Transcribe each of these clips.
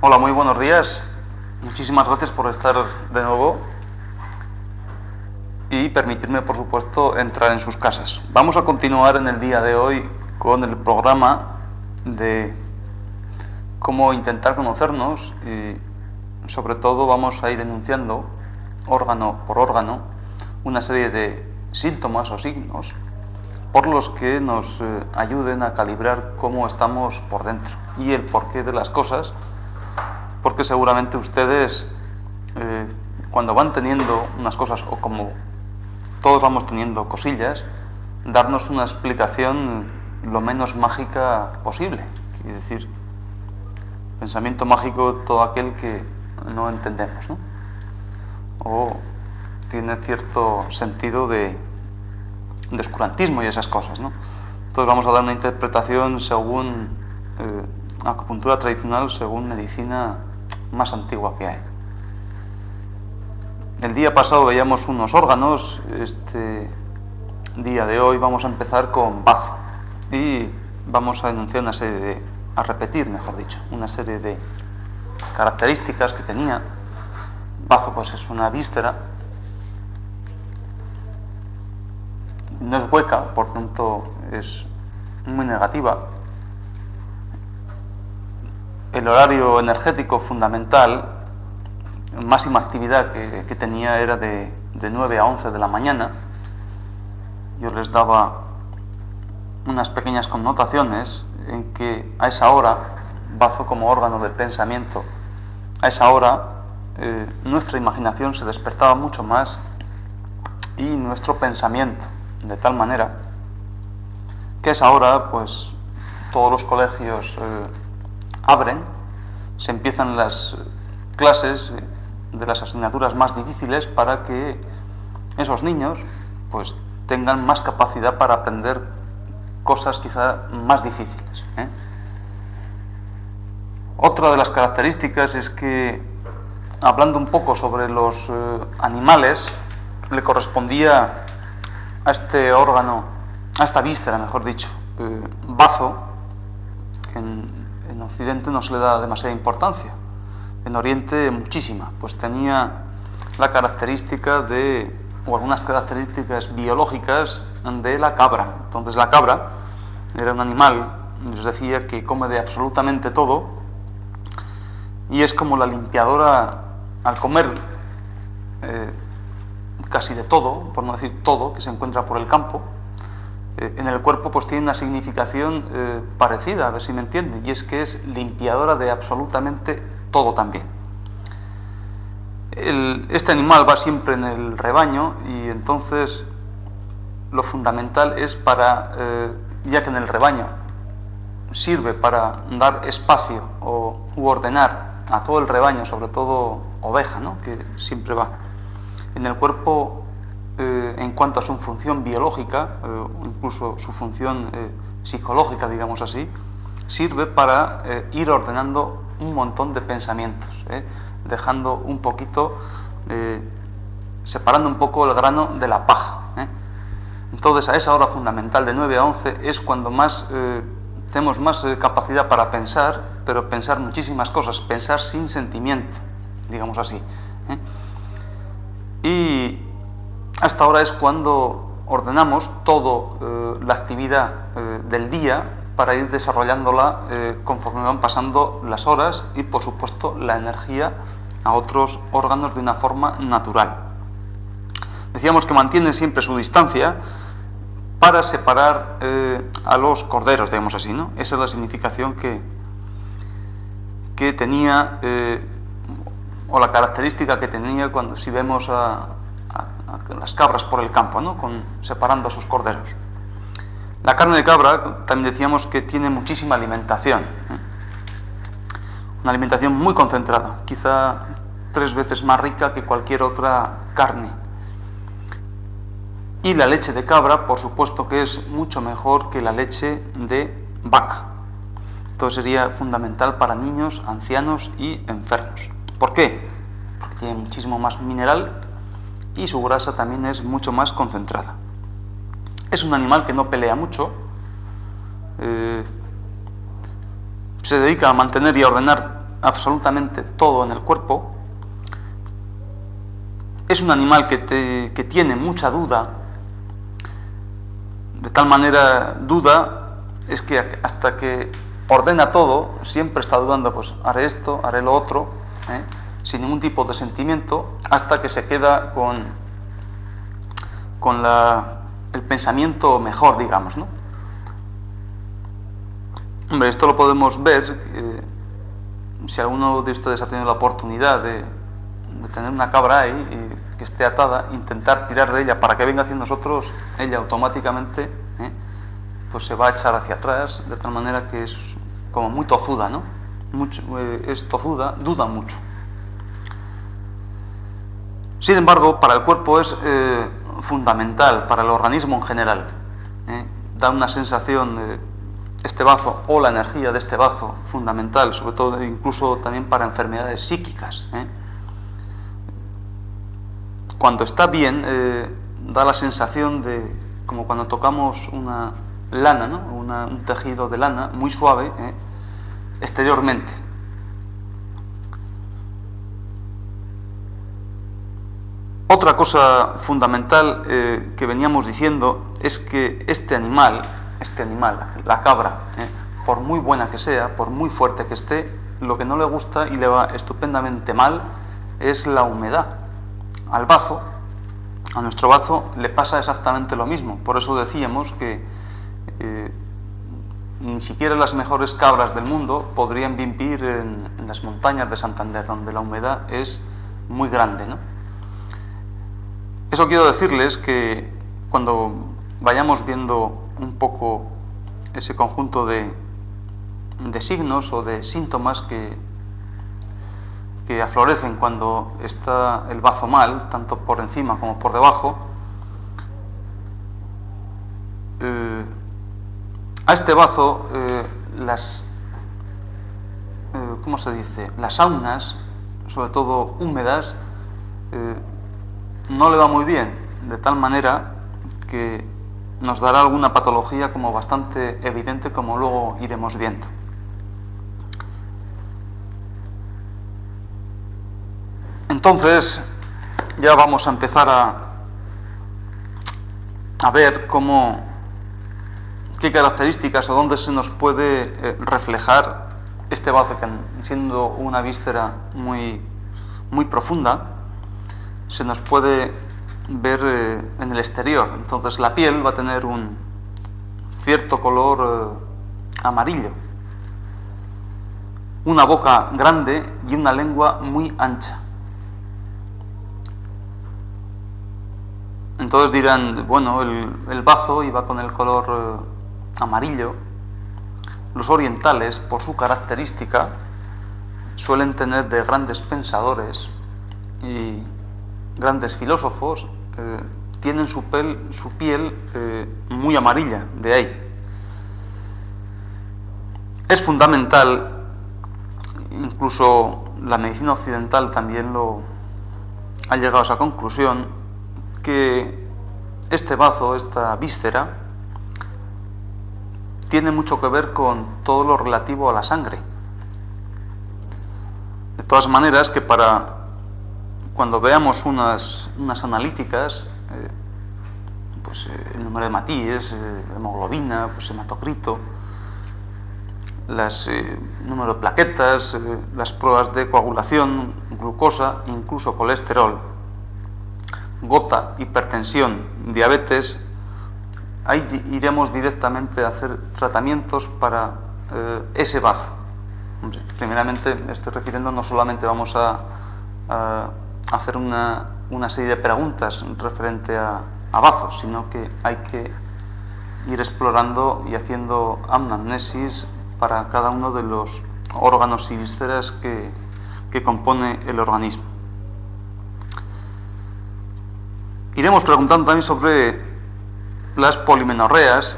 Hola, muy buenos días. Muchísimas gracias por estar de nuevo y permitirme, por supuesto, entrar en sus casas. Vamos a continuar en el día de hoy con el programa de cómo intentar conocernos y, sobre todo, vamos a ir enunciando, órgano por órgano, una serie de síntomas o signos por los que nos ayuden a calibrar cómo estamos por dentro y el porqué de las cosas, porque seguramente ustedes, cuando van teniendo unas cosas, o como todos vamos teniendo cosillas, darnos una explicación lo menos mágica posible. Quiere decir, pensamiento mágico todo aquel que no entendemos, ¿no? O tiene cierto sentido de oscurantismo y esas cosas, ¿no? Entonces vamos a dar una interpretación según acupuntura tradicional, según medicina más antigua que hay. El día pasado veíamos unos órganos, este día de hoy vamos a empezar con bazo y vamos a enunciar una serie a repetir, mejor dicho, una serie de características que tenía. Bazo pues es una víscera, no es hueca, por tanto es muy negativa. El horario energético fundamental, máxima actividad que tenía era de 9 a 11 de la mañana. Yo les daba unas pequeñas connotaciones en que a esa hora, bazo como órgano del pensamiento, a esa hora nuestra imaginación se despertaba mucho más y nuestro pensamiento, de tal manera que a esa hora pues todos los colegios abren, se empiezan las clases de las asignaturas más difíciles para que esos niños pues tengan más capacidad para aprender cosas quizá más difíciles, ¿eh? Otra de las características es que, hablando un poco sobre los animales, le correspondía a este órgano, a esta víscera, mejor dicho, bazo, que en Occidente no se le da demasiada importancia, en Oriente muchísima, pues tenía la característica o algunas características biológicas de la cabra. Entonces la cabra era un animal, les decía, que come de absolutamente todo y es como la limpiadora al comer casi de todo, por no decir todo, que se encuentra por el campo. En el cuerpo pues tiene una significación parecida, a ver si me entienden, y es que es limpiadora de absolutamente todo también. Este animal va siempre en el rebaño y entonces lo fundamental es ya que en el rebaño sirve para dar espacio u ordenar a todo el rebaño, sobre todo oveja, ¿no?, que siempre va. En el cuerpo, en cuanto a su función biológica, incluso su función psicológica, digamos así, sirve para ir ordenando un montón de pensamientos, dejando un poquito, separando un poco el grano de la paja. Entonces, a esa hora fundamental de 9 a 11 es cuando más tenemos más capacidad para pensar, pero pensar muchísimas cosas, pensar sin sentimiento, digamos así. Y hasta ahora es cuando ordenamos toda la actividad del día para ir desarrollándola conforme van pasando las horas y, por supuesto, la energía a otros órganos de una forma natural. Decíamos que mantienen siempre su distancia para separar a los corderos, digamos así, ¿no? Esa es la significación que tenía, o la característica que tenía cuando si vemos a las cabras por el campo, ¿no?, separando a sus corderos. La carne de cabra también decíamos que tiene muchísima alimentación, una alimentación muy concentrada, quizá 3 veces más rica que cualquier otra carne. Y la leche de cabra, por supuesto, que es mucho mejor que la leche de vaca. Entonces sería fundamental para niños, ancianos y enfermos. ¿Por qué? Porque tiene muchísimo más mineral y su grasa también es mucho más concentrada. Es un animal que no pelea mucho, se dedica a mantener y a ordenar absolutamente todo en el cuerpo. Es un animal que tiene mucha duda, de tal manera duda, es que hasta que ordena todo, siempre está dudando, pues haré esto, haré lo otro, sin ningún tipo de sentimiento, hasta que se queda con el pensamiento mejor, digamos, ¿no? Hombre, esto lo podemos ver, si alguno de ustedes ha tenido la oportunidad de tener una cabra ahí que esté atada, intentar tirar de ella para que venga hacia nosotros, ella automáticamente pues se va a echar hacia atrás, de tal manera que es como muy tozuda, ¿no? Es tozuda, duda mucho. Sin embargo, para el cuerpo es fundamental, para el organismo en general. Da una sensación, este bazo o la energía de este bazo, fundamental, sobre todo incluso también para enfermedades psíquicas. Cuando está bien, da la sensación de como cuando tocamos una lana, ¿no? Un tejido de lana muy suave, exteriormente. Otra cosa fundamental que veníamos diciendo es que este animal, la cabra, por muy buena que sea, por muy fuerte que esté, lo que no le gusta y le va estupendamente mal es la humedad. Al bazo, a nuestro bazo, le pasa exactamente lo mismo. Por eso decíamos que ni siquiera las mejores cabras del mundo podrían vivir en las montañas de Santander, donde la humedad es muy grande, ¿no? Eso quiero decirles que cuando vayamos viendo un poco ese conjunto de signos o de síntomas que aflorecen cuando está el bazo mal, tanto por encima como por debajo, a este bazo ¿cómo se dice? Las saunas, sobre todo húmedas, no le va muy bien, de tal manera que nos dará alguna patología como bastante evidente, como luego iremos viendo. Entonces ya vamos a empezar a ver qué características o dónde se nos puede reflejar este bazo, que siendo una víscera muy, muy profunda, se nos puede ver en el exterior. Entonces la piel va a tener un cierto color amarillo, una boca grande y una lengua muy ancha. Entonces dirán, bueno, el bazo iba con el color amarillo. Los orientales, por su característica, suelen tener de grandes pensadores y grandes filósofos, tienen su piel muy amarilla, de ahí. Es fundamental, incluso la medicina occidental también ha llegado a esa conclusión, que este bazo, esta víscera, tiene mucho que ver con todo lo relativo a la sangre. De todas maneras, que cuando veamos unas analíticas, pues el número de hematíes, hemoglobina, pues hematocrito, número de plaquetas, las pruebas de coagulación, glucosa, incluso colesterol, gota, hipertensión, diabetes, ahí iremos directamente a hacer tratamientos para ese bazo. Hombre, primeramente me estoy refiriendo, no solamente vamos a hacer una serie de preguntas referente a bazos, sino que hay que ir explorando y haciendo anamnesis para cada uno de los órganos y vísceras que compone el organismo. Iremos preguntando también sobre las polimenorreas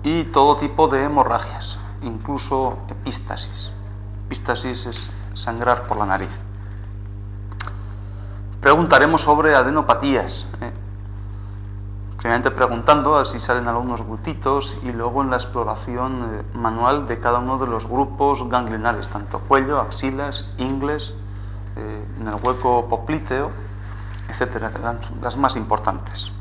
y todo tipo de hemorragias, incluso epístasis. Epístasis es sangrar por la nariz. Preguntaremos sobre adenopatías, primeramente preguntando, así salen algunos gustitos, y luego en la exploración manual de cada uno de los grupos ganglionares, tanto cuello, axilas, ingles, en el hueco popliteo, etcétera, las más importantes.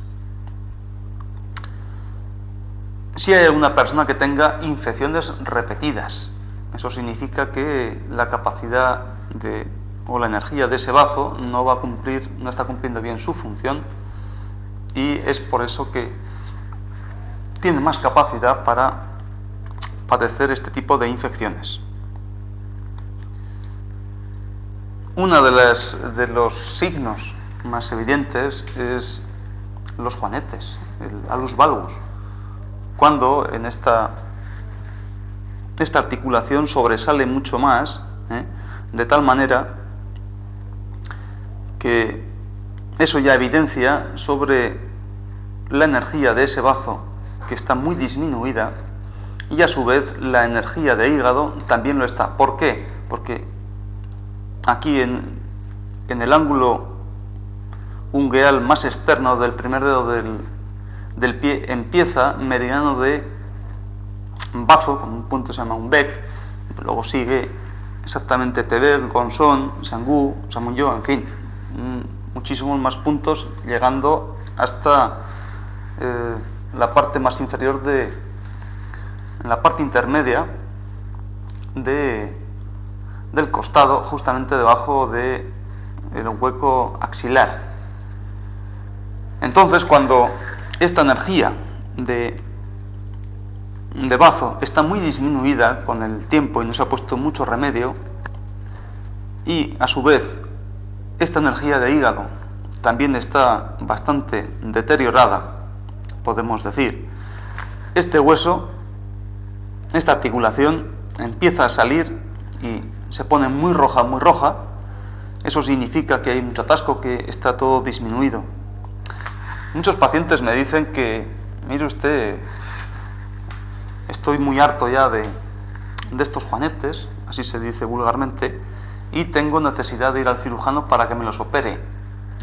Si hay una persona que tenga infecciones repetidas, eso significa que la capacidad o la energía de ese bazo no está cumpliendo bien su función, y es por eso que tiene más capacidad para padecer este tipo de infecciones. Uno de los signos más evidentes es los juanetes, el alus valgus, cuando en esta articulación sobresale mucho más, de tal manera que eso ya evidencia sobre la energía de ese bazo, que está muy disminuida, y a su vez la energía de hígado también lo está. ¿Por qué? Porque aquí en el ángulo ungueal más externo del primer dedo del pie empieza meridiano de bazo, con un punto que se llama un bec, luego sigue exactamente Tebec, Gonzón, Sangú, Samunyó, en fin, muchísimos más puntos, llegando hasta la parte más inferior la parte intermedia del costado, justamente debajo del hueco axilar. Entonces, cuando esta energía de bazo está muy disminuida con el tiempo y no se ha puesto mucho remedio, y a su vez esta energía de hígado también está bastante deteriorada, podemos decir, este hueso, esta articulación empieza a salir y se pone muy roja, muy roja. Eso significa que hay mucho atasco, que está todo disminuido. Muchos pacientes me dicen que, mire usted, estoy muy harto ya de estos juanetes, así se dice vulgarmente, y tengo necesidad de ir al cirujano para que me los opere.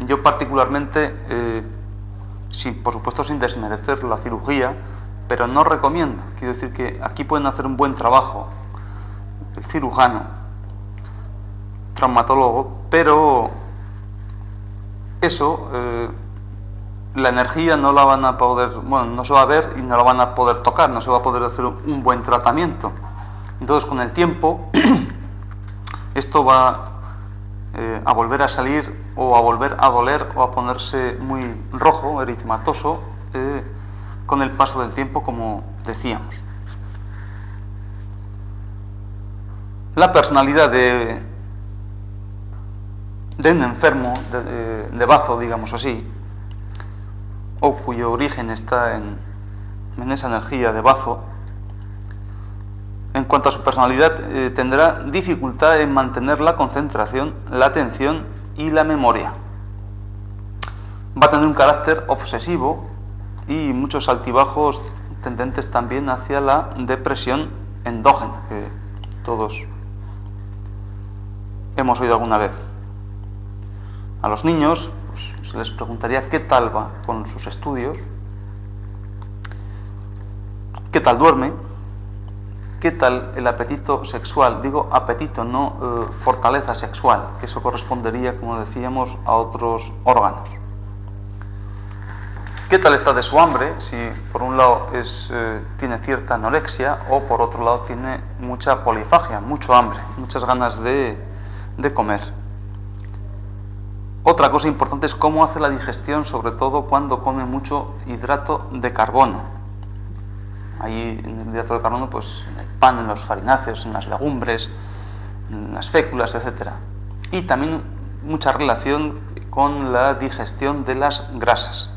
Yo particularmente, por supuesto sin desmerecer la cirugía, pero no recomiendo. Quiero decir que aquí pueden hacer un buen trabajo el cirujano, traumatólogo, pero eso, la energía no la van a poder, no se va a ver y no la van a poder tocar, no se va a poder hacer un buen tratamiento. Entonces, con el tiempo, esto va a volver a salir, o a volver a doler, o a ponerse muy rojo, eritematoso, con el paso del tiempo, como decíamos. La personalidad de un enfermo de bazo, digamos así, o cuyo origen está en esa energía de bazo, en cuanto a su personalidad, tendrá dificultad en mantener la concentración, la atención y la memoria. Va a tener un carácter obsesivo y muchos altibajos tendentes también hacia la depresión endógena, que todos hemos oído alguna vez. A los niños pues, se les preguntaría qué tal va con sus estudios, qué tal duerme, qué tal el apetito sexual. Digo apetito, no fortaleza sexual, que eso correspondería, como decíamos, a otros órganos. ¿Qué tal está de su hambre? Si por un lado tiene cierta anorexia, o por otro lado tiene mucha polifagia, mucho hambre, muchas ganas de comer. Otra cosa importante es cómo hace la digestión, sobre todo cuando come mucho hidrato de carbono. Ahí en el hidrato de carbono, pues en el pan, en los farináceos, en las legumbres, en las féculas, etc. Y también mucha relación con la digestión de las grasas.